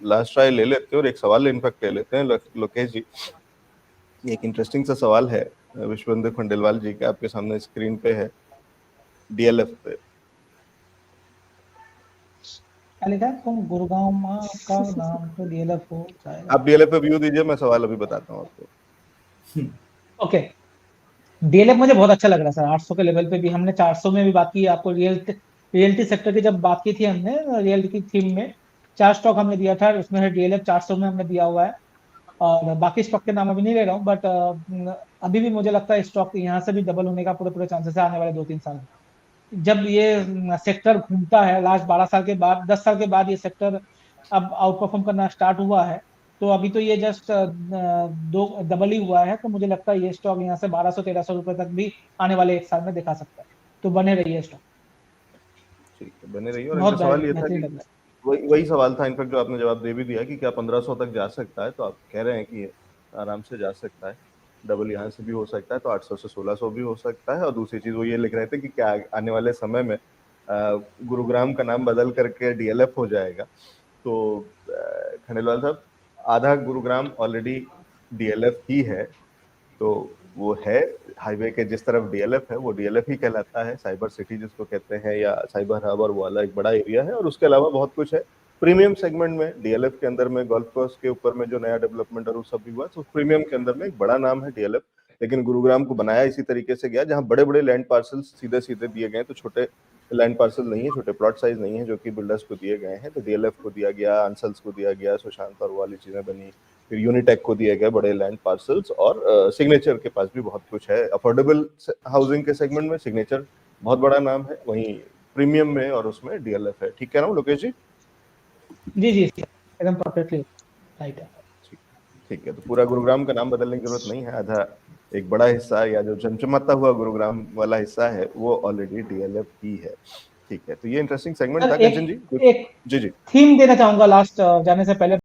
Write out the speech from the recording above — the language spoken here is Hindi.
लास्ट ट्राई ले लेते हैं और एक सवाल इनफैक्ट ले लेते हैं लोकेश जी। एक इंटरेस्टिंग सा सवाल है विश्वेंद्र खंडेलवाल जी का, आपके सामने स्क्रीन पे है, डीएलएफ पे। क्या लिखा है? तुम गुरुग्राम का नाम तो डीएलएफ हो जाएगा। आप डीएलएफ पे व्यू दीजिए, मैं सवाल अभी बताता हूँ आपको। ओके, डीएलएफ मुझे बहुत अच्छा लग रहा है सर। 800 के लेवल पे भी हमने 400 में भी बात की, आपको रियलिटी सेक्टर की जब बात की थी हमने, रियलिटी की थीम में 4 स्टॉक हमने दिया था, उसमें से डीएलएफ 400 में हमने दिया हुआ है। और बाकी स्टॉक के नाम अभी नहीं ले रहा हूँ, बट अभी भी मुझे लगता है स्टॉक यहाँ से भी डबल होने का पूरे पूरे चांसेस है आने वाले 2-3 साल में। जब ये सेक्टर घूमता है लास्ट 12 साल के बाद, 10 साल के बाद ये सेक्टर अब आउट परफॉर्म करना स्टार्ट हुआ है। तो अभी तो ये जस्ट दो डबल ही हुआ है, तो मुझे लगता है ये स्टॉक यहाँ से 1200-1300 रुपए तक भी आने वाले 1 साल में दिखा सकता है। तो बने रहिए स्टॉक, ठीक है, बने रहिए। और बहुत इनका सवाल ये था बेहतरीन कि लग रहा वही सवाल था इनफैक्ट जो आपने जवाब दे भी दिया कि क्या 1500 तक जा सकता है, तो आप कह रहे हैं कि आराम से जा सकता है, डबल यहाँ से भी हो सकता है, तो 800 से 1600 भी हो सकता है। और दूसरी चीज वो ये लिख रहे थे कि क्या आने वाले समय में गुरुग्राम का नाम बदल करके डीएलएफ हो जाएगा। तो खंडेलवाल साहब, आधा गुरुग्राम ऑलरेडी डीएलएफ ही है, तो वो है हाईवे के जिस तरफ डीएलएफ है वो डीएलएफ ही कहलाता है, साइबर सिटी जिसको कहते हैं या साइबर हब, और वो वाला एक बड़ा एरिया है। और उसके अलावा बहुत कुछ है प्रीमियम सेगमेंट में डीएलएफ के अंदर में, गोल्फ कोर्स के ऊपर में जो नया डेवलपमेंट और वो सब भी हुआ, तो प्रीमियम के अंदर में एक बड़ा नाम है डीएलएफ। लेकिन गुरुग्राम को बनाया इसी तरीके से गया जहां बड़े बड़े लैंड पार्सल्स सीधे सीधे दिए गए, तो छोटे लैंड पार्सल नहीं है, छोटे प्लॉट साइज नहीं है जो कि बिल्डर्स को दिए गए हैं। तो डीएलएफ को दिया गया, अंसल्स को दिया गया, सुशांत और वाली चीजें बनी, फिर यूनिटेक को दिए गए बड़े लैंड पार्सल्स, और सिग्नेचर के पास भी बहुत कुछ है। अफोर्डेबल हाउसिंग के सेगमेंट में सिग्नेचर बहुत बड़ा नाम है, वहीं प्रीमियम में और उसमें डीएलएफ है। ठीक कह रहा हूँ लोकेश जी? है। जी एकदम परफेक्टली राइट है। ठीक है, तो पूरा गुरुग्राम का नाम बदलने की जरूरत नहीं है, आधा एक बड़ा हिस्सा या जो चमचमाता हुआ गुरुग्राम वाला हिस्सा है वो ऑलरेडी डीएलएफ ही है। ठीक है, तो ये इंटरेस्टिंग सेगमेंट था। कंचन जी एक जी जी। थीम देना चाहूंगा लास्ट जाने से पहले।